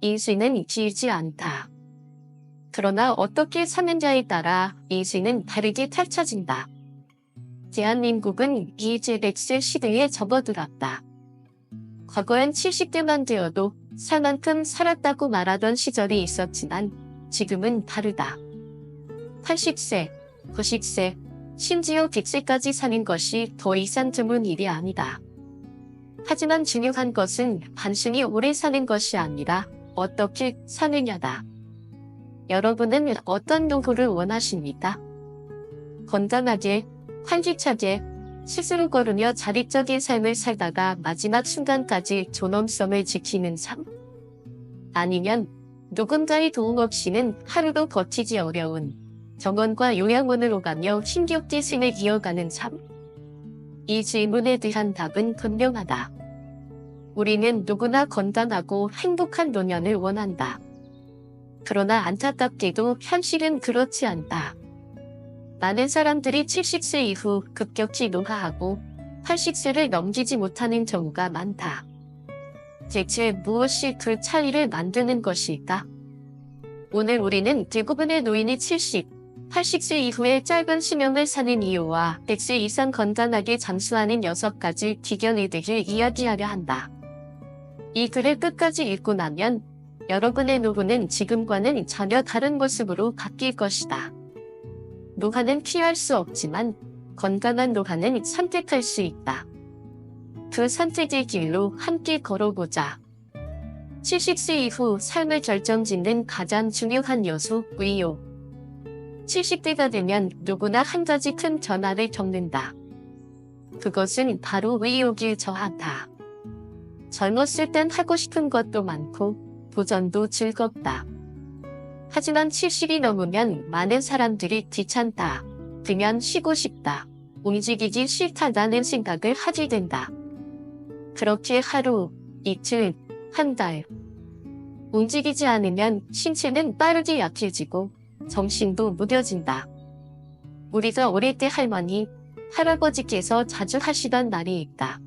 인생은 길지 않다. 그러나 어떻게 사느냐에 따라 인생은 다르게 펼쳐진다. 대한민국은 이제 100세 시대에 접어들었다. 과거엔 70대만 되어도 살 만큼 살았다고 말하던 시절이 있었지만 지금은 다르다. 80세, 90세, 심지어 100세까지 사는 것이 더 이상 드문 일이 아니다. 하지만 중요한 것은 단순히 오래 사는 것이 아니라 어떻게 사느냐다. 여러분은 어떤 노후를 원하십니까? 건강하게, 활기차게, 스스로 걸으며 자립적인 삶을 살다가 마지막 순간까지 존엄성을 지키는 삶? 아니면 누군가의 도움 없이는 하루도 버티기 어려운 정원과 요양원으로 가며 힘겹게 생을 이어가는 삶? 이 질문에 대한 답은 분명하다. 우리는 누구나 건강하고 행복한 노년을 원한다. 그러나 안타깝게도 현실은 그렇지 않다. 많은 사람들이 70세 이후 급격히 노화하고 80세를 넘기지 못하는 경우가 많다. 대체 무엇이 그 차이를 만드는 것일까? 오늘 우리는 대부분의 노인이 70, 80세 이후에 짧은 수명을 사는 이유와 100세 이상 건강하게 장수하는 6가지 비결에 대해 이야기하려 한다. 이 글을 끝까지 읽고 나면 여러분의 노후는 지금과는 전혀 다른 모습으로 바뀔 것이다. 노화는 피할 수 없지만 건강한 노화는 선택할 수 있다. 그 선택의 길로 함께 걸어보자. 70세 이후 삶을 결정짓는 가장 중요한 요소, 의욕. 70대가 되면 누구나 한 가지 큰 변화를 겪는다. 그것은 바로 의욕의 저하다. 젊었을 땐 하고 싶은 것도 많고 도전도 즐겁다. 하지만 70이 넘으면 많은 사람들이 귀찮다, 그냥 쉬고 싶다, 움직이기 싫다라는 생각을 하게 된다. 그렇게 하루, 이틀, 한 달. 움직이지 않으면 신체는 빠르게 약해지고 정신도 무뎌진다. 우리가 어릴 때 할머니, 할아버지께서 자주 하시던 말이 있다.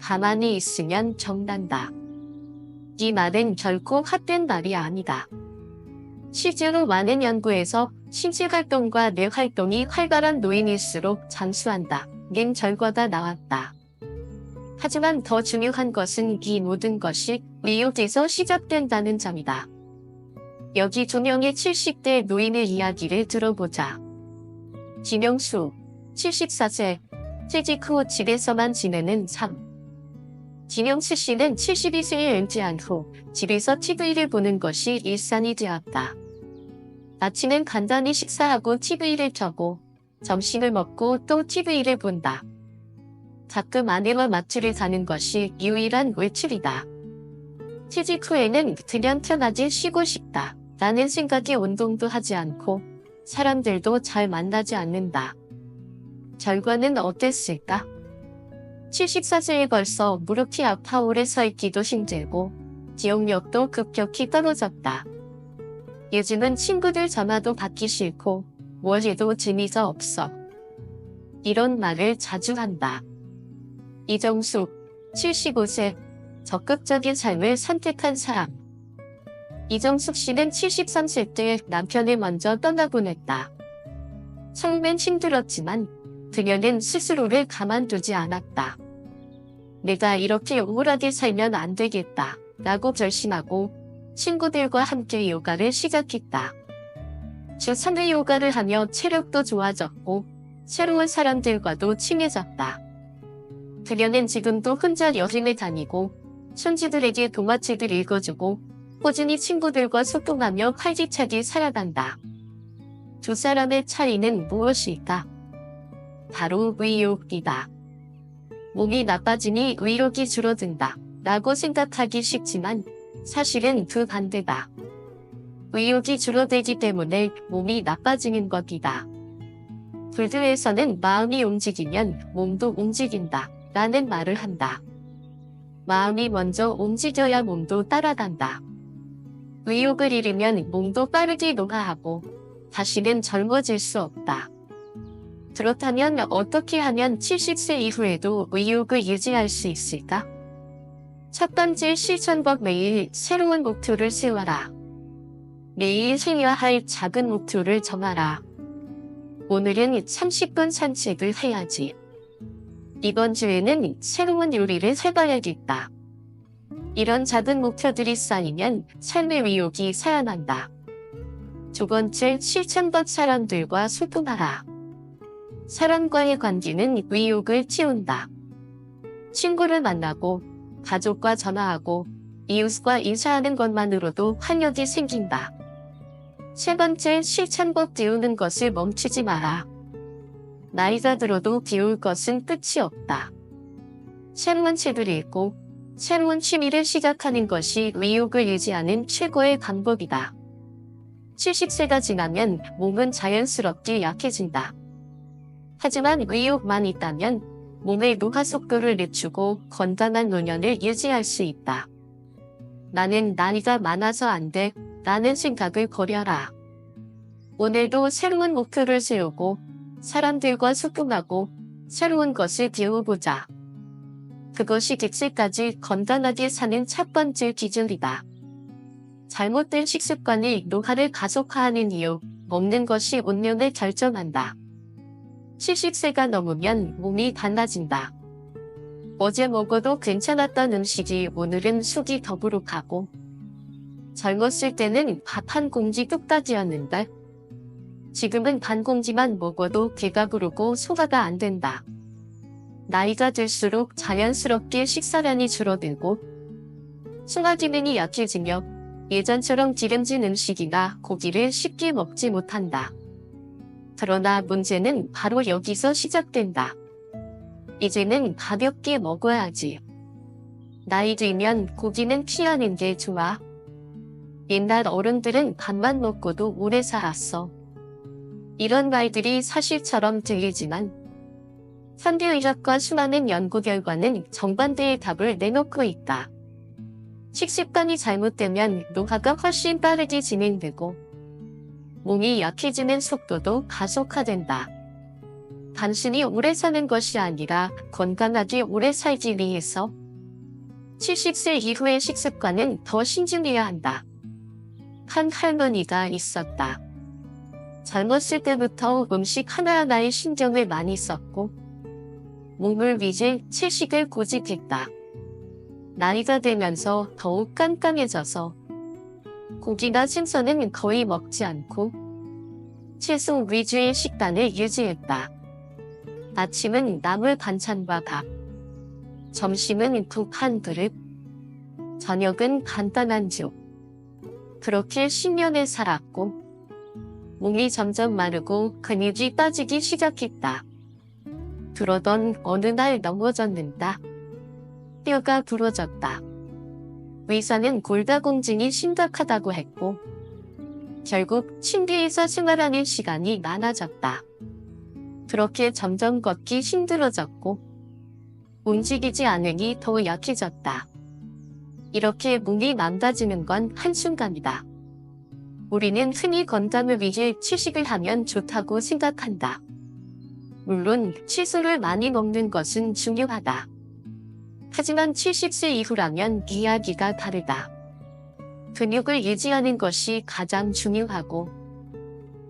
가만히 있으면 정난다. 이 말은 결코 헛된 말이 아니다. 실제로 많은 연구에서 신체 활동과 뇌 활동이 활발한 노인일수록 장수한다 는 결과가 나왔다. 하지만 더 중요한 것은 이 모든 것이 의욕에서 시작된다는 점이다. 여기 2명의 70대 노인의 이야기를 들어보자. 김영수, 74세, 퇴직 후 집에서만 지내는 삶. 김영수 씨는 72세에 은퇴한 후 집에서 TV를 보는 것이 일상이 되었다. 아침엔 간단히 식사하고 TV를 켜고 점심을 먹고 또 TV를 본다. 가끔 아내와 마트를 가는 것이 유일한 외출이다. 퇴직 후에는 그냥 편하게 쉬고 싶다 라는 생각에 운동도 하지 않고 사람들도 잘 만나지 않는다. 결과는 어땠을까? 74세에 벌써 무릎이 아파 오래 서 있기도 힘들고 기억력도 급격히 떨어졌다. 요즘은 친구들 전화도 받기 싫고 뭘 해도 재미가 없어. 이런 말을 자주 한다. 이정숙, 75세, 적극적인 삶을 선택한 사람. 이정숙 씨는 73세 때 남편을 먼저 떠나보냈다. 처음엔 힘들었지만 그녀는 스스로를 가만두지 않았다. 내가 이렇게 우울하게 살면 안 되겠다 라고 결심하고 친구들과 함께 요가를 시작했다. 주 3회 요가를 하며 체력도 좋아졌고 새로운 사람들과도 친해졌다. 그녀는 지금도 혼자 여행을 다니고 손주들에게 동화책을 읽어주고 꾸준히 친구들과 소통하며 활기차게 살아간다. 두 사람의 차이는 무엇일까? 바로 의욕이다. 몸이 나빠지니 의욕이 줄어든다 라고 생각하기 쉽지만 사실은 그 반대다. 의욕이 줄어들기 때문에 몸이 나빠지는 것이다. 불교에서는 마음이 움직이면 몸도 움직인다 라는 말을 한다. 마음이 먼저 움직여야 몸도 따라간다. 의욕을 잃으면 몸도 빠르게 노화하고 다시는 젊어질 수 없다. 그렇다면 어떻게 하면 70세 이후에도 의욕을 유지할 수 있을까? 첫 번째 실천법 매일 새로운 목표를 세워라. 매일 해야 할 작은 목표를 정하라. 오늘은 30분 산책을 해야지. 이번 주에는 새로운 요리를 해봐야겠다. 이런 작은 목표들이 쌓이면 삶의 의욕이 살아난다. 두 번째 실천법 사람들과 소통하라. 사람과의 관계는 의욕을 채운다. 친구를 만나고 가족과 전화하고 이웃과 인사하는 것만으로도 활력이 생긴다. 세 번째 실천법 배우는 것을 멈추지 마라. 나이가 들어도 배울 것은 끝이 없다. 새로운 책을 읽고 새로운 취미를 시작하는 것이 의욕을 유지하는 최고의 방법이다. 70세가 지나면 몸은 자연스럽게 약해진다. 하지만 의욕만 있다면 몸의 노화 속도를 늦추고 건강한 노년을 유지할 수 있다. 나는 나이가 많아서 안 돼 라는 생각을 버려라. 오늘도 새로운 목표를 세우고 사람들과 소통하고 새로운 것을 배워보자. 그것이 100세까지 건강하게 사는 첫 번째 기준이다. 잘못된 식습관이 노화를 가속화하는 이유, 먹는 것이 운명을 결정한다. 70세가 넘으면 몸이 달라진다. 어제 먹어도 괜찮았던 음식이 오늘은 속이 더부룩하고 젊었을 때는 밥 한 공기 뚝딱이었는데 지금은 반 공기만 먹어도 배가 부르고 소화가 안 된다. 나이가 들수록 자연스럽게 식사량이 줄어들고 소화 기능이 약해지며 예전처럼 기름진 음식이나 고기를 쉽게 먹지 못한다. 그러나 문제는 바로 여기서 시작된다. 이제는 가볍게 먹어야지. 나이 들면 고기는 피하는 게 좋아. 옛날 어른들은 밥만 먹고도 오래 살았어. 이런 말들이 사실처럼 들리지만 현대의학과 수많은 연구 결과는 정반대의 답을 내놓고 있다. 식습관이 잘못되면 노화가 훨씬 빠르게 진행되고 몸이 약해지는 속도도 가속화된다. 단순히 오래 사는 것이 아니라 건강하게 오래 살기 위해서 70세 이후의 식습관은 더 신중해야 한다. 한 할머니가 있었다. 젊었을 때부터 음식 하나하나에 신경을 많이 썼고 몸을 위해 채식을 고집했다. 나이가 들면서 더욱 깜깜해져서 고기나 생선은 거의 먹지 않고 채소 위주의 식단을 유지했다. 아침은 나물 반찬과 밥, 점심은 국 한 그릇, 저녁은 간단한 죽. 그렇게 10년을 살았고 몸이 점점 마르고 근육이 빠지기 시작했다. 그러던 어느 날 넘어졌는다. 뼈가 부러졌다. 의사는 골다공증이 심각하다고 했고 결국 침대에서 생활하는 시간이 많아졌다. 그렇게 점점 걷기 힘들어졌고 움직이지 않으니 더 약해졌다. 이렇게 몸이 망가지는 건 한순간이다. 우리는 흔히 건강을 위해 채식을 하면 좋다고 생각한다. 물론 채소를 많이 먹는 것은 중요하다. 하지만 70세 이후라면 이야기가 다르다. 근육을 유지하는 것이 가장 중요하고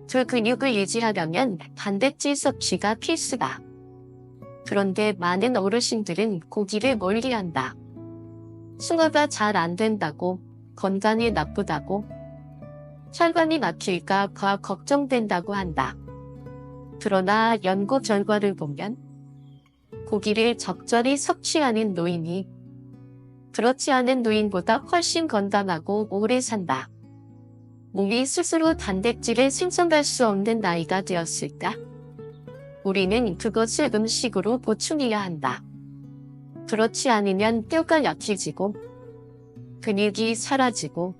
그 근육을 유지하려면 단백질 섭취가 필수다. 그런데 많은 어르신들은 고기를 멀리한다. 소화가 잘 안 된다고, 건강에 나쁘다고, 혈관이 막힐까 봐 걱정된다고 한다. 그러나 연구 결과를 보면 고기를 적절히 섭취하는 노인이 그렇지 않은 노인보다 훨씬 건강하고 오래 산다. 몸이 스스로 단백질을 생성할 수 없는 나이가 되었을까? 우리는 그것을 음식으로 보충해야 한다. 그렇지 않으면 뼈가 약해지고 근육이 사라지고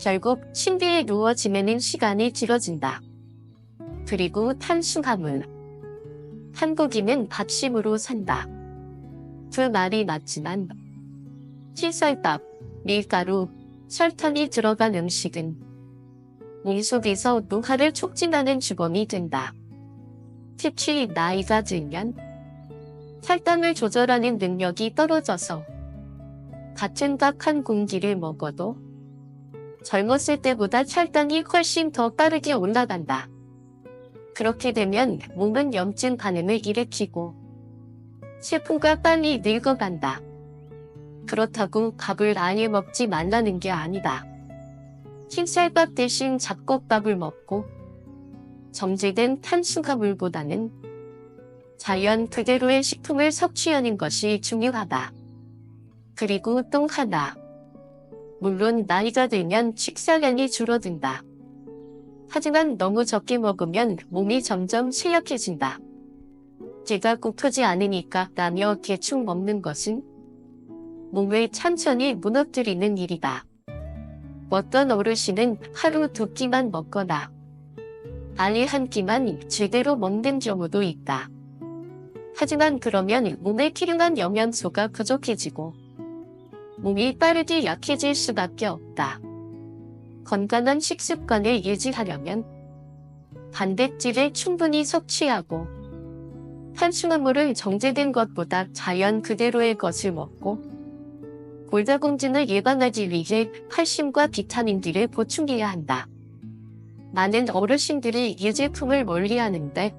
결국 침대에 누워 지내는 시간이 길어진다. 그리고 탄수화물. 한 고기는 밥심으로 산다. 그 말이 맞지만 흰쌀밥, 밀가루, 설탕이 들어간 음식은 몸 속에서 노화를 촉진하는 주범이 된다. 특히 나이가 들면 혈당을 조절하는 능력이 떨어져서 같은 밥 한 공기를 먹어도 젊었을 때보다 혈당이 훨씬 더 빠르게 올라간다. 그렇게 되면 몸은 염증 반응을 일으키고 세포가 빨리 늙어간다. 그렇다고 밥을 아예 먹지 말라는 게 아니다. 흰쌀밥 대신 잡곡밥을 먹고 정제된 탄수화물보다는 자연 그대로의 식품을 섭취하는 것이 중요하다. 그리고 또 하나. 물론 나이가 들면 식사량이 줄어든다. 하지만 너무 적게 먹으면 몸이 점점 쇠약해진다. 제가 고프지 않으니까 라며 대충 먹는 것은 몸을 천천히 무너뜨리는 일이다. 어떤 어르신은 하루 2끼만 먹거나 아니 한 끼만 제대로 먹는 경우도 있다. 하지만 그러면 몸에 필요한 영양소가 부족해지고 몸이 빠르게 약해질 수밖에 없다. 건강한 식습관을 유지하려면 단백질을 충분히 섭취하고 탄수화물을 정제된 것보다 자연 그대로의 것을 먹고 골다공증을 예방하기 위해 칼슘과 비타민들을 보충해야 한다. 많은 어르신들이 이 제품을 멀리하는데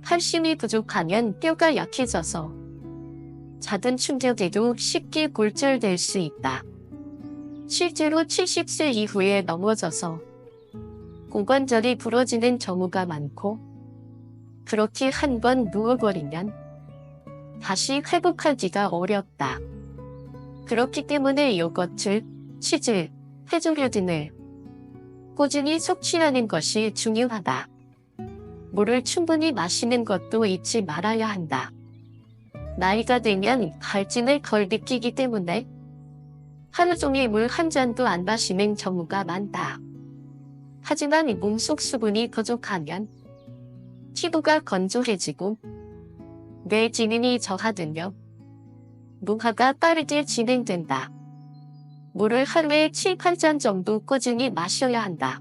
칼슘이 부족하면 뼈가 약해져서 작은 충격에도 쉽게 골절될 수 있다. 실제로 70세 이후에 넘어져서 고관절이 부러지는 경우가 많고 그렇게 한 번 누워버리면 다시 회복하기가 어렵다. 그렇기 때문에 요거트, 치즈, 해조류 등을 꾸준히 섭취하는 것이 중요하다. 물을 충분히 마시는 것도 잊지 말아야 한다. 나이가 들면 갈증을 덜 느끼기 때문에 하루 종일 물 한 잔도 안 마시는 경우가 많다. 하지만 몸속 수분이 부족하면 피부가 건조해지고 뇌 기능이 저하되며 노화가 빠르게 진행된다. 물을 하루에 7, 8잔 정도 꾸준히 마셔야 한다.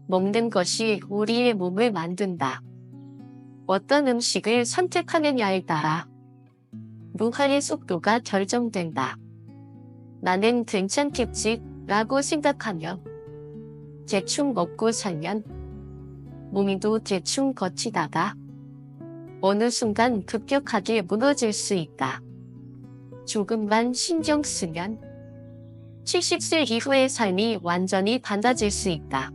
먹는 것이 우리의 몸을 만든다. 어떤 음식을 선택하느냐에 따라 노화의 속도가 결정된다. 나는 괜찮겠지 라고 생각하며 대충 먹고 살면 몸이도 대충 거치다가 어느 순간 급격하게 무너질 수 있다. 조금만 신경 쓰면 70세 이후의 삶이 완전히 달라질 수 있다.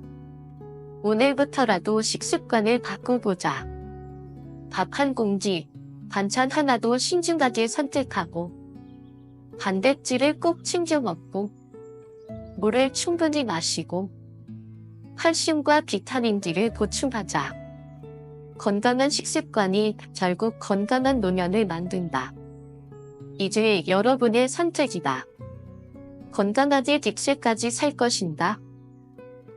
오늘부터라도 식습관을 바꿔보자. 밥 한 공기, 반찬 하나도 신중하게 선택하고 단백질을 꼭 챙겨 먹고 물을 충분히 마시고 칼슘과 비타민들을 보충하자. 건강한 식습관이 결국 건강한 노년을 만든다. 이제 여러분의 선택이다. 건강하게 100세까지 살 것인가?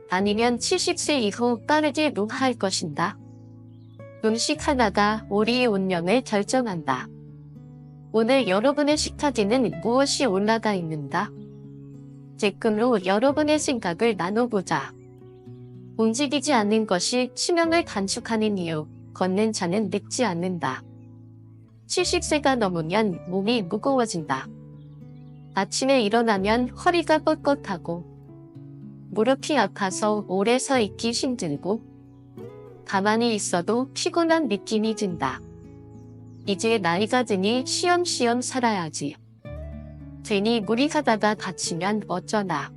아니면 70세 이후 빠르게 노화할 것인가? 음식 하나가 우리의 운명을 결정한다. 오늘 여러분의 식탁에는 무엇이 올라가 있는가? 댓글로 여러분의 생각을 나눠보자. 움직이지 않는 것이 수명을 단축하는 이유, 걷는 자는 늙지 않는다. 70세가 넘으면 몸이 무거워진다. 아침에 일어나면 허리가 뻣뻣하고 무릎이 아파서 오래 서 있기 힘들고 가만히 있어도 피곤한 느낌이 든다. 이제 나이가 드니 쉬엄쉬엄 살아야지. 괜히 무리하다가 다치면 어쩌나.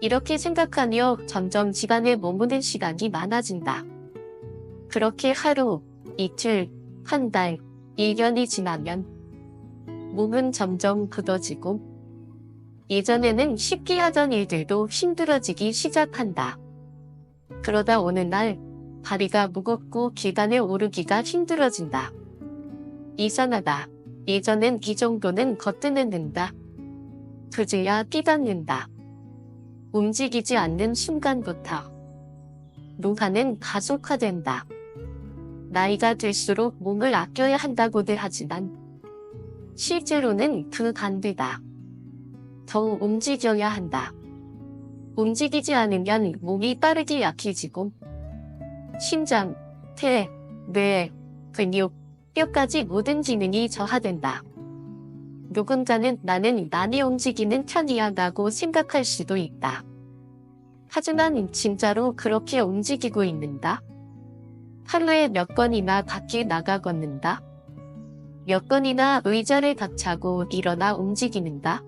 이렇게 생각하며 점점 집안에 머무는 시간이 많아진다. 그렇게 하루, 이틀, 한 달, 1년이 지나면 몸은 점점 굳어지고 예전에는 쉽게 하던 일들도 힘들어지기 시작한다. 그러다 어느 날 다리가 무겁고 계단에 오르기가 힘들어진다. 이상하다. 예전엔 이 정도는 거뜬했는다. 그제야 깨닫는다. 움직이지 않는 순간부터 노화는 가속화된다. 나이가 들수록 몸을 아껴야 한다고들 하지만 실제로는 그 반대다. 더 움직여야 한다. 움직이지 않으면 몸이 빠르게 약해지고 심장, 폐, 뇌, 근육, 뼈까지 모든 기능이 저하된다. 누군가는 나는 많이 움직이는 편이야라고 생각할 수도 있다. 하지만 진짜로 그렇게 움직이고 있는다? 하루에 몇 번이나 밖에 나가 걷는다? 몇 번이나 의자를 박차고 일어나 움직이는다?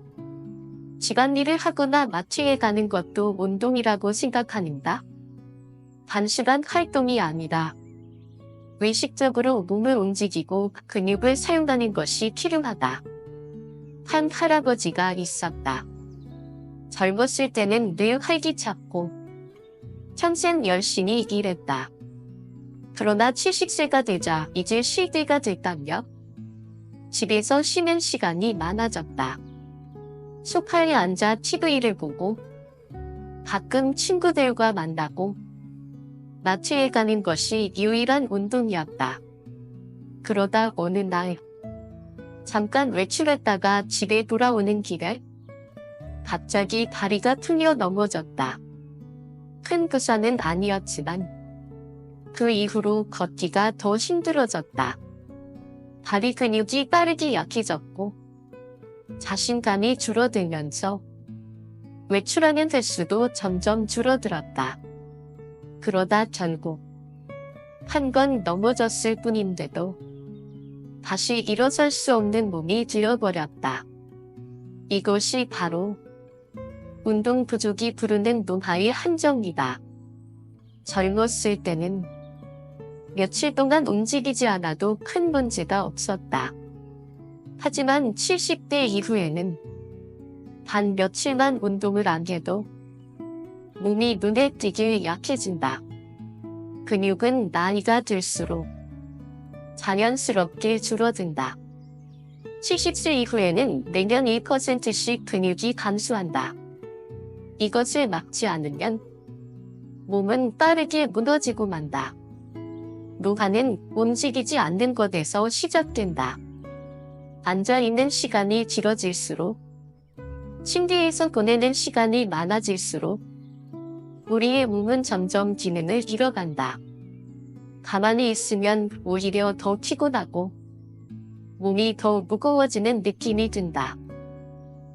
집안일을 하거나 마트에 가는 것도 운동이라고 생각하는다? 단순한 활동이 아니다. 의식적으로 몸을 움직이고 근육을 사용하는 것이 필요하다. 한 할아버지가 있었다. 젊었을 때는 늘 활기찼고 평생 열심히 일했다. 그러나 70세가 되자 이제 쉴 때가 됐다며 집에서 쉬는 시간이 많아졌다. 소파에 앉아 TV를 보고 가끔 친구들과 만나고 마트에 가는 것이 유일한 운동이었다. 그러다 어느 날 잠깐 외출했다가 집에 돌아오는 길에 갑자기 다리가 틀려 넘어졌다. 큰 부상은 아니었지만 그 이후로 걷기가 더 힘들어졌다. 다리 근육이 빠르게 약해졌고 자신감이 줄어들면서 외출하는 횟수도 점점 줄어들었다. 그러다 결국 한 번 넘어졌을 뿐인데도 다시 일어설 수 없는 몸이 되어버렸다. 이것이 바로 운동 부족이 부르는 노화의 함정이다. 젊었을 때는 며칠 동안 움직이지 않아도 큰 문제가 없었다. 하지만 70대 이후에는 단 며칠만 운동을 안 해도 몸이 눈에 띄게 약해진다. 근육은 나이가 들수록 자연스럽게 줄어든다. 70세 이후에는 매년 1%씩 근육이 감소한다. 이것을 막지 않으면 몸은 빠르게 무너지고 만다. 노화는 움직이지 않는 것에서 시작된다. 앉아있는 시간이 길어질수록, 침대에서 보내는 시간이 많아질수록 우리의 몸은 점점 기능을 잃어간다. 가만히 있으면 오히려 더 피곤하고 몸이 더 무거워지는 느낌이 든다.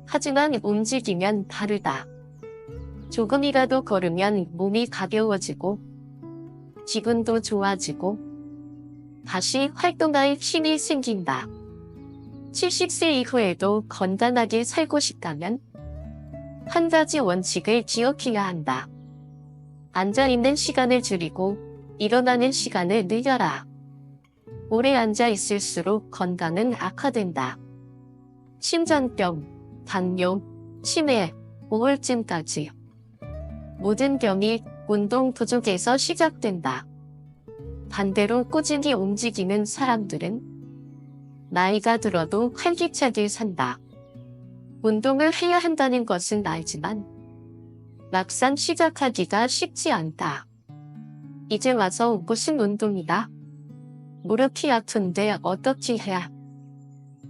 하지만 움직이면 다르다. 조금이라도 걸으면 몸이 가벼워지고 기분도 좋아지고 다시 활동할 힘이 생긴다. 70세 이후에도 건강하게 살고 싶다면 한 가지 원칙을 기억해야 한다. 앉아있는 시간을 줄이고 일어나는 시간을 늘려라. 오래 앉아 있을수록 건강은 악화된다. 심장병, 당뇨, 치매, 우울증까지 모든 병이 운동 부족에서 시작된다. 반대로 꾸준히 움직이는 사람들은 나이가 들어도 활기차게 산다. 운동을 해야 한다는 것은 알지만 막상 시작하기가 쉽지 않다. 이제 와서 무슨 운동이다? 무릎이 아픈데 어떻게 해야?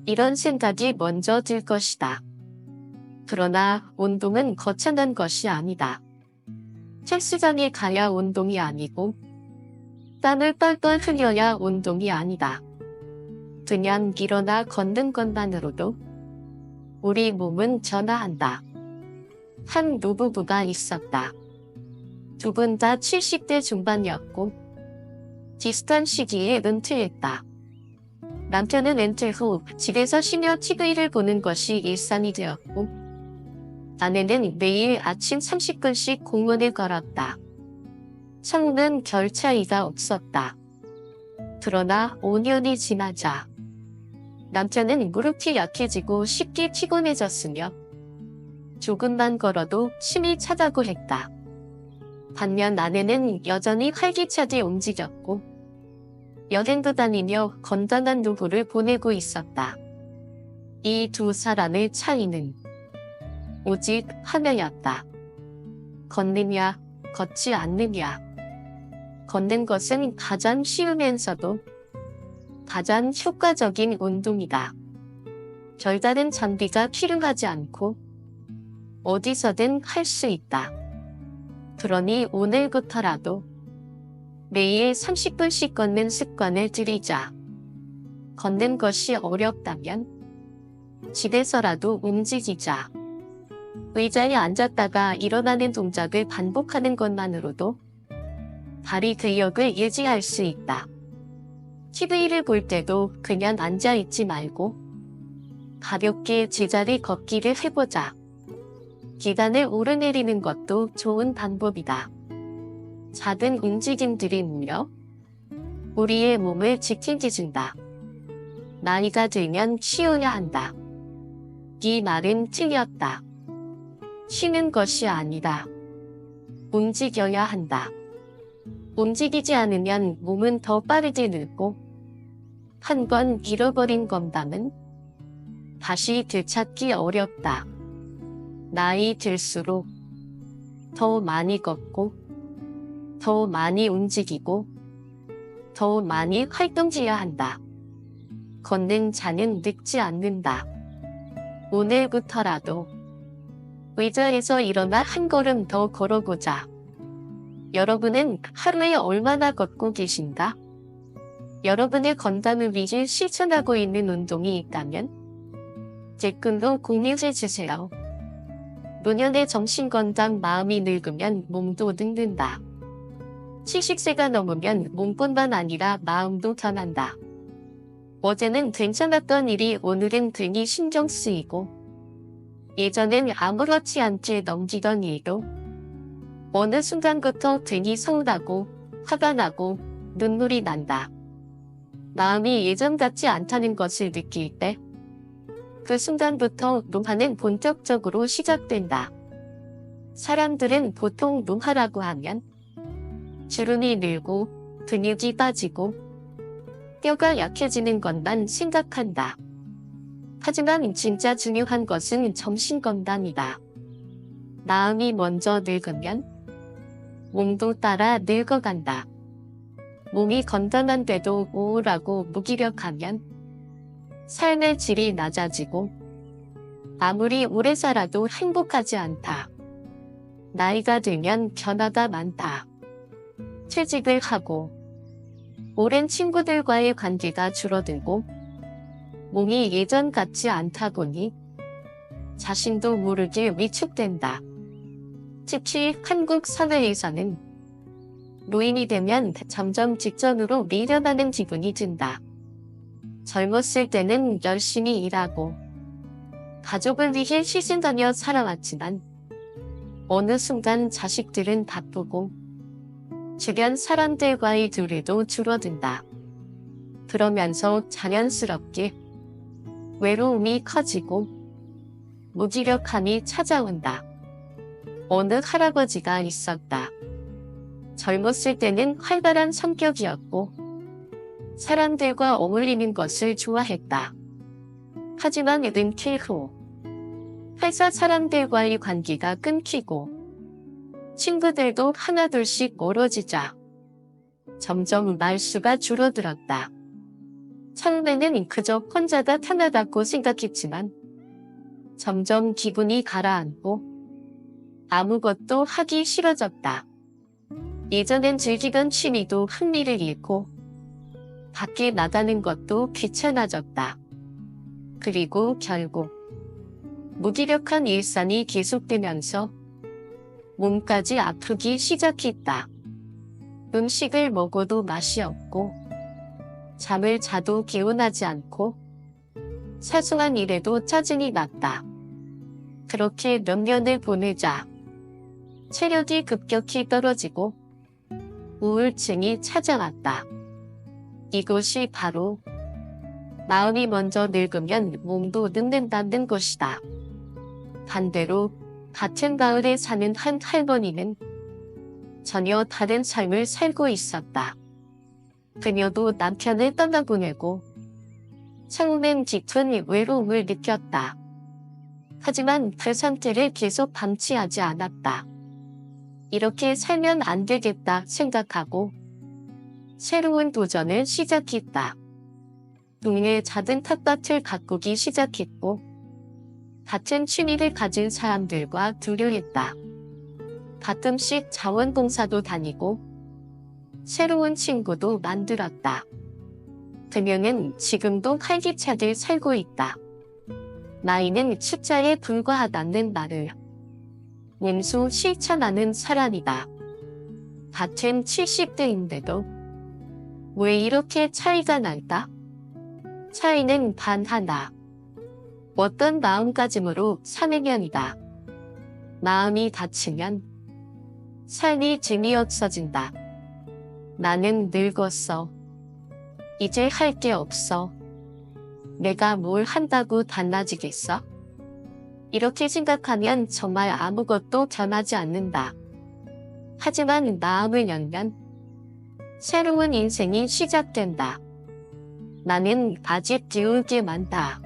이런 생각이 먼저 들 것이다. 그러나 운동은 거창한 것이 아니다. 헬스장에 가야 운동이 아니고 땀을 뻘뻘 흘려야 운동이 아니다. 그냥 일어나 걷는 것만으로도 우리 몸은 변화한다. 한 노부부가 있었다. 두 분 다 70대 중반이었고 비슷한 시기에 은퇴했다. 남편은 은퇴 후 집에서 쉬며 TV를 보는 것이 일상이 되었고 아내는 매일 아침 30분씩 공원을 걸었다. 성우는 별 차이가 없었다. 그러나 5년이 지나자 남편은 무릎이 약해지고 쉽게 피곤해졌으며 조금만 걸어도 숨이 차다고 했다. 반면 아내는 여전히 활기차게 움직였고 여행도 다니며 건강한 노후를 보내고 있었다. 이 두 사람의 차이는 오직 하나였다. 걷느냐, 걷지 않느냐. 걷는 것은 가장 쉬우면서도 가장 효과적인 운동이다. 별다른 장비가 필요하지 않고 어디서든 할 수 있다. 그러니 오늘부터라도 매일 30분씩 걷는 습관을 들이자. 걷는 것이 어렵다면 집에서라도 움직이자. 의자에 앉았다가 일어나는 동작을 반복하는 것만으로도 발이 근력을 유지할 수 있다. TV를 볼 때도 그냥 앉아있지 말고 가볍게 제자리 걷기를 해보자. 계단을 오르내리는 것도 좋은 방법이다. 작은 움직임들이 모여 우리의 몸을 지키해준다. 나이가 들면 쉬어야 한다. 이 말은 틀렸다. 쉬는 것이 아니다. 움직여야 한다. 움직이지 않으면 몸은 더 빠르게 늙고 한 번 잃어버린 건담은 다시 되찾기 어렵다. 나이 들수록 더 많이 걷고 더 많이 움직이고 더 많이 활동해야 한다. 걷는 자는 늙지 않는다. 오늘부터라도 의자에서 일어나 한 걸음 더 걸어보자. 여러분은 하루에 얼마나 걷고 계신가? 여러분의 건강을 위해 실천하고 있는 운동이 있다면 댓글로 공유해주세요. 노년의 정신건강, 마음이 늙으면 몸도 늙는다. 70세가 넘으면 몸뿐만 아니라 마음도 변한다. 어제는 괜찮았던 일이 오늘은 괜히 신경 쓰이고 예전엔 아무렇지 않게 넘기던 일도 어느 순간부터 괜히 서운하고 화가 나고 눈물이 난다. 마음이 예전 같지 않다는 것을 느낄 때 그 순간부터 노화는 본격적으로 시작된다. 사람들은 보통 노화라고 하면 주름이 늘고 근육이 빠지고 뼈가 약해지는 것만 생각한다. 하지만 진짜 중요한 것은 정신건강이다. 마음이 먼저 늙으면 몸도 따라 늙어간다. 몸이 건강한데도 우울하고 무기력하면 삶의 질이 낮아지고 아무리 오래 살아도 행복하지 않다. 나이가 들면 변화가 많다. 퇴직을 하고 오랜 친구들과의 관계가 줄어들고 몸이 예전 같지 않다 보니 자신도 모르게 위축된다. 특히 한국 사회에서는 노인이 되면 점점 직전으로 밀려나는 기분이 든다. 젊었을 때는 열심히 일하고 가족을 위해 희생하며 살아왔지만 어느 순간 자식들은 바쁘고 주변 사람들과의 교류도 줄어든다. 그러면서 자연스럽게 외로움이 커지고 무기력함이 찾아온다. 어느 할아버지가 있었다. 젊었을 때는 활발한 성격이었고 사람들과 어울리는 것을 좋아했다. 하지만 은퇴 후 회사 사람들과의 관계가 끊기고 친구들도 하나둘씩 멀어지자 점점 말수가 줄어들었다. 처음에는 그저 혼자가 편하다고 생각했지만 점점 기분이 가라앉고 아무것도 하기 싫어졌다. 예전엔 즐기던 취미도 흥미를 잃고 밖에 나가는 것도 귀찮아졌다. 그리고 결국 무기력한 일상이 계속되면서 몸까지 아프기 시작했다. 음식을 먹어도 맛이 없고 잠을 자도 개운하지 않고 사소한 일에도 짜증이 났다. 그렇게 몇 년을 보내자 체력이 급격히 떨어지고 우울증이 찾아왔다. 이것이 바로 마음이 먼저 늙으면 몸도 늙는다는 것이다. 반대로 같은 마을에 사는 한 할머니는 전혀 다른 삶을 살고 있었다. 그녀도 남편을 떠나보내고 처음엔 깊은 외로움을 느꼈다. 하지만 그 상태를 계속 방치하지 않았다. 이렇게 살면 안 되겠다 생각하고 새로운 도전을 시작했다. 동네에 작은 텃밭을 가꾸기 시작했고 같은 취미를 가진 사람들과 교류했다. 가끔씩 자원봉사도 다니고 새로운 친구도 만들었다. 그녀는 지금도 활기차게 살고 있다. 나이는 숫자에 불과하다는 말을 몸소 실천하는 사람이다. 같은 70대인데도 왜 이렇게 차이가 날까? 차이는 단 하나. 어떤 마음가짐으로 사느냐이다. 마음이 다치면 삶이 재미없어진다. 나는 늙었어. 이제 할 게 없어. 내가 뭘 한다고 달라지겠어? 이렇게 생각하면 정말 아무것도 변하지 않는다. 하지만 마음을 열면 새로운 인생이 시작된다. 나는 아직 배울 게 많다.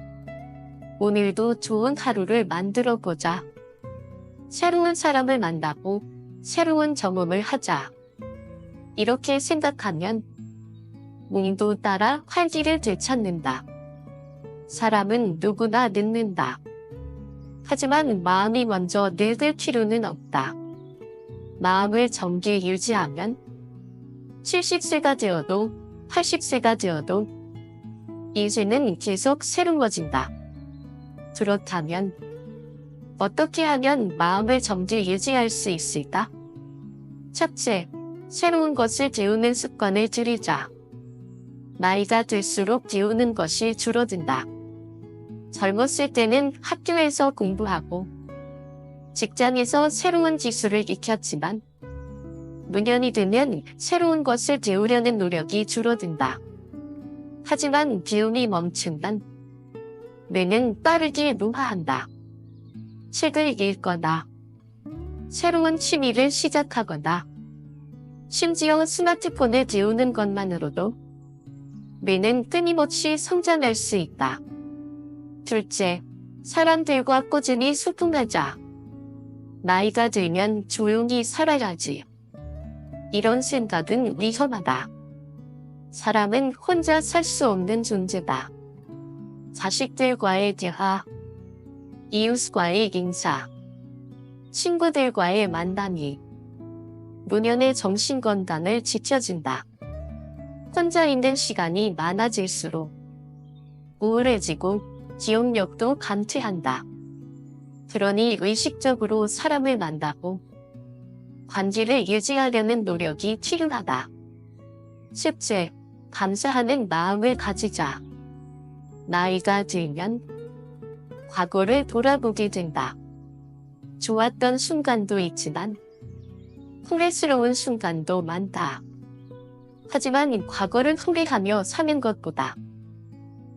오늘도 좋은 하루를 만들어 보자. 새로운 사람을 만나고 새로운 경험을 하자. 이렇게 생각하면 몸도 따라 활기를 되찾는다. 사람은 누구나 늙는다. 하지만 마음이 먼저 늙을 필요는 없다. 마음을 정기 유지하면 70세가 되어도 80세가 되어도 인생은 계속 새로워진다. 그렇다면 어떻게 하면 마음을 정기 유지할 수 있을까? 첫째, 새로운 것을 배우는 습관을 들이자. 나이가 들수록 배우는 것이 줄어든다. 젊었을 때는 학교에서 공부하고 직장에서 새로운 기술을 익혔지만 노년이 되면 새로운 것을 배우려는 노력이 줄어든다. 하지만 배움이 멈춘단 뇌는 빠르게 노화한다. 책을 읽거나 새로운 취미를 시작하거나 심지어 스마트폰을 배우는 것만으로도 뇌는 끊임없이 성장할 수 있다. 둘째, 사람들과 꾸준히 소통하자. 나이가 들면 조용히 살아야지. 이런 생각은 위험하다. 사람은 혼자 살 수 없는 존재다. 자식들과의 대화, 이웃과의 인사, 친구들과의 만남이 노년의 정신건강을 지켜준다. 혼자 있는 시간이 많아질수록 우울해지고 기억력도 감퇴한다. 그러니 의식적으로 사람을 만나고 관계를 유지하려는 노력이 필요하다. 셋째, 감사하는 마음을 가지자. 나이가 들면 과거를 돌아보게 된다. 좋았던 순간도 있지만 후회스러운 순간도 많다. 하지만 과거를 후회하며 사는 것보다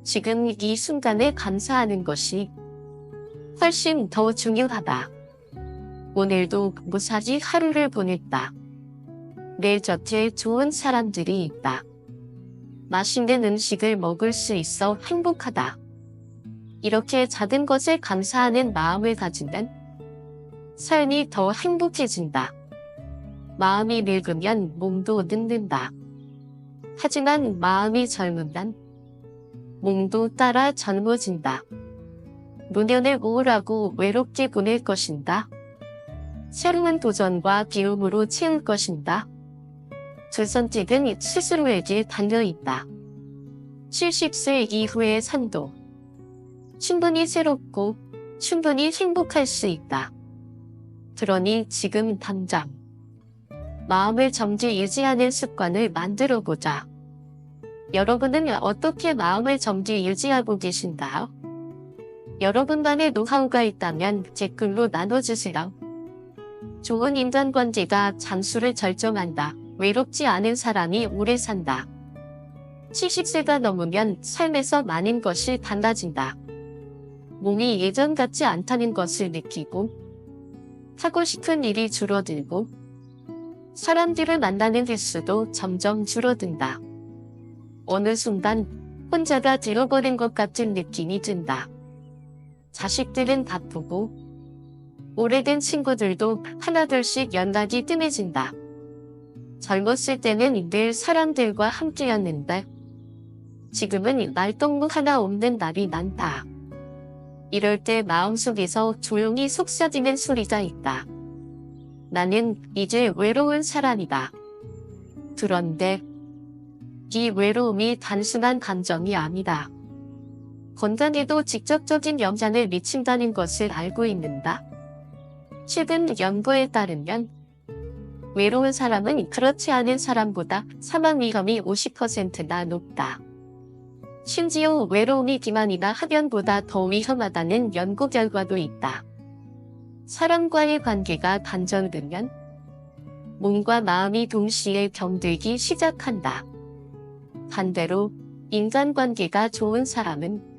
지금 이 순간에 감사하는 것이 훨씬 더 중요하다. 오늘도 무사히 하루를 보냈다. 내 곁에 좋은 사람들이 있다. 맛있는 음식을 먹을 수 있어 행복하다. 이렇게 작은 것에 감사하는 마음을 가지면 삶이 더 행복해진다. 마음이 늙으면 몸도 늙는다. 하지만 마음이 젊으면 몸도 따라 젊어진다. 노년을 우울하고 외롭게 보낼 것인가? 새로운 도전과 비움으로 채울 것인가? 두 선택은 스스로에게 달려있다. 70세 이후의 삶도 충분히 새롭고 충분히 행복할 수 있다. 그러니 지금 당장 마음을 정지 유지하는 습관을 만들어 보자. 여러분은 어떻게 마음을 정지 유지하고 계신가요? 여러분만의 노하우가 있다면 댓글로 나눠주세요. 좋은 인간관계가 장수를 결정한다. 외롭지 않은 사람이 오래 산다. 70세가 넘으면 삶에서 많은 것이 달라진다. 몸이 예전 같지 않다는 것을 느끼고 하고 싶은 일이 줄어들고 사람들을 만나는 횟수도 점점 줄어든다. 어느 순간 혼자가 되어버린 것 같은 느낌이 든다. 자식들은 바쁘고 오래된 친구들도 하나둘씩 연락이 뜸해진다. 젊었을 때는 늘 사람들과 함께였는데 지금은 말동무 하나 없는 날이 많다. 이럴 때 마음속에서 조용히 속삭이는 소리가 있다. 나는 이제 외로운 사람이다. 그런데 이 외로움이 단순한 감정이 아니다. 건강에도 직접적인 영향을 미친다는 것을 알고 있는다. 최근 연구에 따르면 외로운 사람은 그렇지 않은 사람보다 사망 위험이 50%나 높다. 심지어 외로움이 비만이나 흡연보다 더 위험하다는 연구 결과도 있다. 사람과의 관계가 단절되면 몸과 마음이 동시에 병들기 시작한다. 반대로 인간관계가 좋은 사람은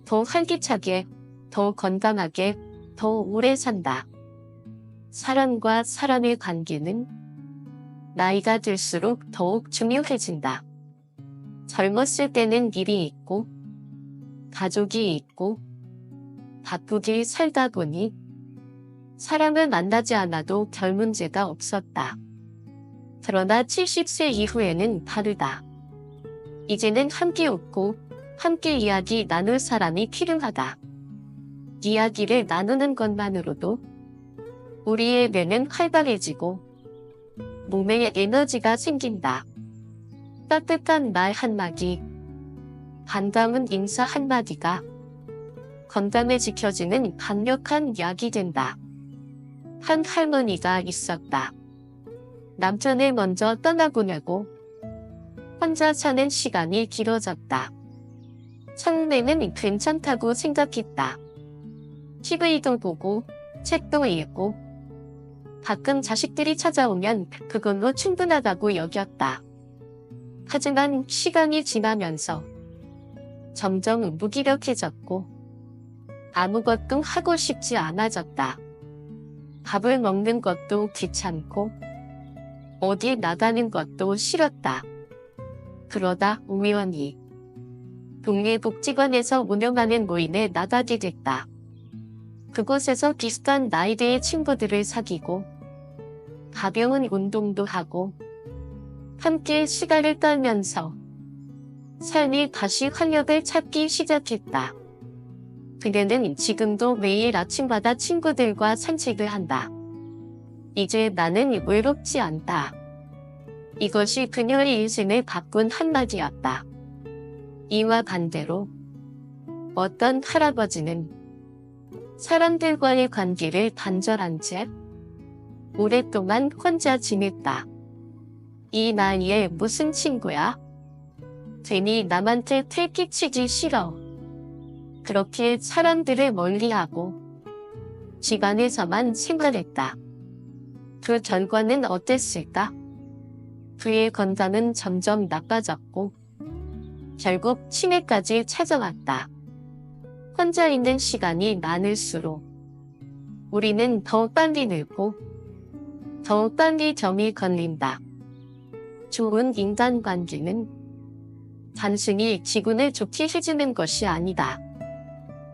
더 활기차게, 더 건강하게, 더 오래 산다. 사람과 사람의 관계는 나이가 들수록 더욱 중요해진다. 젊었을 때는 일이 있고, 가족이 있고, 바쁘게 살다 보니 사람을 만나지 않아도 별 문제가 없었다. 그러나 70세 이후에는 다르다. 이제는 함께 웃고 함께 이야기 나눌 사람이 필요하다. 이야기를 나누는 것만으로도 우리의 뇌는 활발해지고 몸에 에너지가 생긴다. 따뜻한 말 한마디, 반가운 인사 한마디가 건강을 지켜주는 강력한 약이 된다. 한 할머니가 있었다. 남편을 먼저 떠나보내고 혼자 사는 시간이 길어졌다. 처음에는 괜찮다고 생각했다. TV도 보고 책도 읽고 가끔 자식들이 찾아오면 그걸로 충분하다고 여겼다. 하지만 시간이 지나면서 점점 무기력해졌고 아무것도 하고 싶지 않아졌다. 밥을 먹는 것도 귀찮고 어디 나가는 것도 싫었다. 그러다 우연히 동네 복지관에서 운영하는 모임에 나가게 됐다. 그곳에서 비슷한 나이대의 친구들을 사귀고 가벼운 운동도 하고 함께 시간을 떨면서 삶이 다시 활력을 찾기 시작했다. 그녀는 지금도 매일 아침마다 친구들과 산책을 한다. 이제 나는 외롭지 않다. 이것이 그녀의 인생을 바꾼 한마디였다. 이와 반대로 어떤 할아버지는 사람들과의 관계를 단절한 채 오랫동안 혼자 지냈다. 이 나이에 무슨 친구야? 괜히 남한테 퇴키치기 싫어. 그렇게 사람들을 멀리하고 집안에서만 생활했다. 그 결과는 어땠을까? 그의 건강은 점점 나빠졌고 결국 치매까지 찾아왔다. 혼자 있는 시간이 많을수록 우리는 더 빨리 늙고 더 빨리 병이 걸린다. 좋은 인간관계는 단순히 기분을 좋게 해주는 것이 아니다.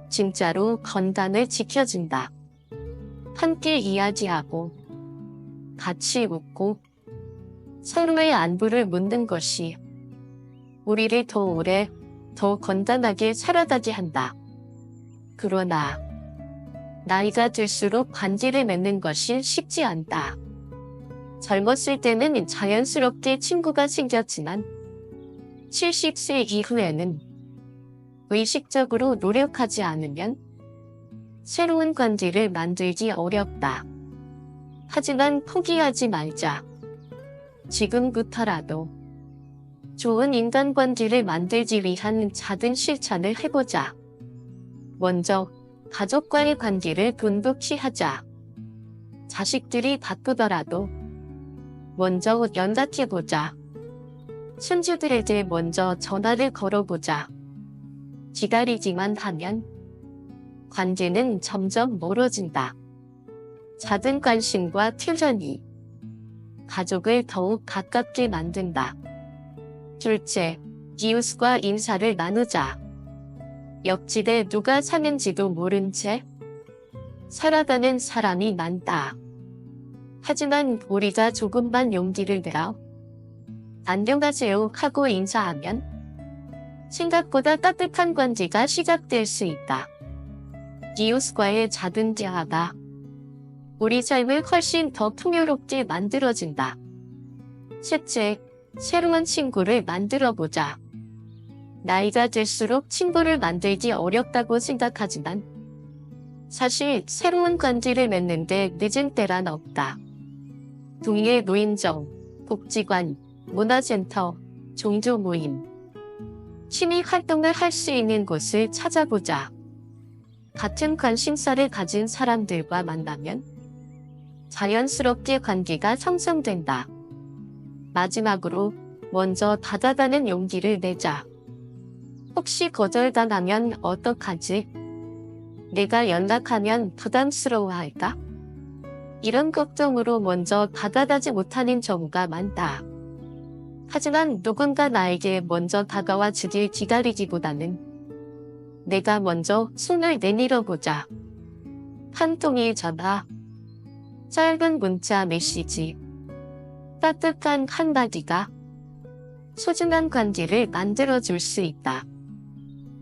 진짜로 건강을 지켜준다. 함께 이야기하고 같이 웃고 서로의 안부를 묻는 것이 우리를 더 오래, 더 건강하게 살아가게 한다. 그러나 나이가 들수록 관계를 맺는 것이 쉽지 않다. 젊었을 때는 자연스럽게 친구가 생겼지만 70세 이후에는 의식적으로 노력하지 않으면 새로운 관계를 만들기 어렵다. 하지만 포기하지 말자. 지금부터라도 좋은 인간관계를 만들기 위한 작은 실천을 해보자. 먼저 가족과의 관계를 돈독히 하자. 자식들이 바쁘더라도 먼저 연락해보자. 손주들에게 먼저 전화를 걸어보자. 기다리기만 하면 관계는 점점 멀어진다. 작은 관심과 표현이 가족을 더욱 가깝게 만든다. 둘째, 이웃과 인사를 나누자. 옆집에 누가 사는지도 모른 채 살아가는 사람이 많다. 하지만 우리가 조금만 용기를 내어 안녕하세요 하고 인사하면 생각보다 따뜻한 관계가 시작될 수 있다. 이웃과의 작은 대화가 우리 삶을 훨씬 더 풍요롭게 만들어준다. 셋째, 새로운 친구를 만들어보자. 나이가 들수록 친구를 만들기 어렵다고 생각하지만 사실 새로운 관계를 맺는데 늦은 때란 없다. 동네 노인정, 복지관, 문화센터, 종교 모임, 취미 활동을 할 수 있는 곳을 찾아보자. 같은 관심사를 가진 사람들과 만나면 자연스럽게 관계가 형성된다. 마지막으로 먼저 다가가는 용기를 내자. 혹시 거절당하면 어떡하지? 내가 연락하면 부담스러워할까? 이런 걱정으로 먼저 다가가지 못하는 경우가 많다. 하지만 누군가 나에게 먼저 다가와 주길 기다리기보다는 내가 먼저 손을 내밀어 보자. 한 통의 전화, 짧은 문자 메시지, 따뜻한 한마디가 소중한 관계를 만들어줄 수 있다.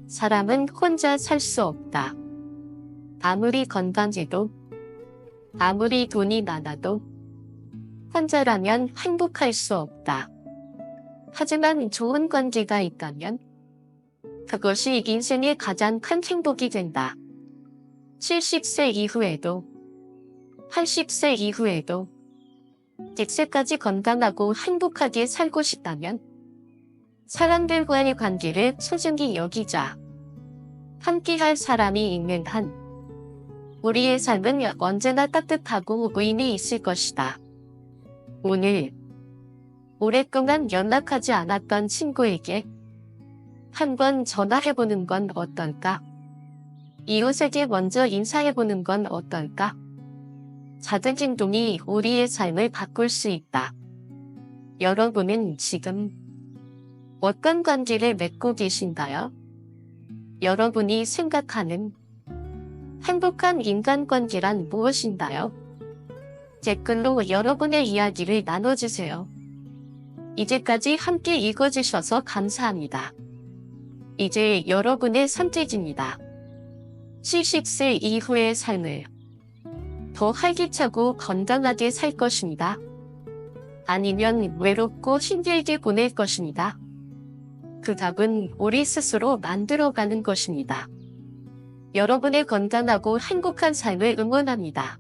사람은 혼자 살 수 없다. 아무리 건강해도, 아무리 돈이 많아도 혼자라면 행복할 수 없다. 하지만 좋은 관계가 있다면 그것이 인생의 가장 큰 행복이 된다. 70세 이후에도, 80세 이후에도 100세까지 건강하고 행복하게 살고 싶다면 사람들과의 관계를 소중히 여기자. 함께할 사람이 있는 한 우리의 삶은 언제나 따뜻하고 의미 있을 것이다. 오늘 오랫동안 연락하지 않았던 친구에게 한번 전화해보는 건 어떨까? 이웃에게 먼저 인사해보는 건 어떨까? 작은 행동이 우리의 삶을 바꿀 수 있다. 여러분은 지금 어떤 관계를 맺고 계신가요? 여러분이 생각하는 행복한 인간관계란 무엇인가요? 댓글로 여러분의 이야기를 나눠주세요. 이제까지 함께 읽어주셔서 감사합니다. 이제 여러분의 선택입니다. 70세 이후의 삶을 더 활기차고 건강하게 살 것입니다. 아니면 외롭고 힘들게 보낼 것입니다. 그 답은 우리 스스로 만들어가는 것입니다. 여러분의 건강하고 행복한 삶을 응원합니다.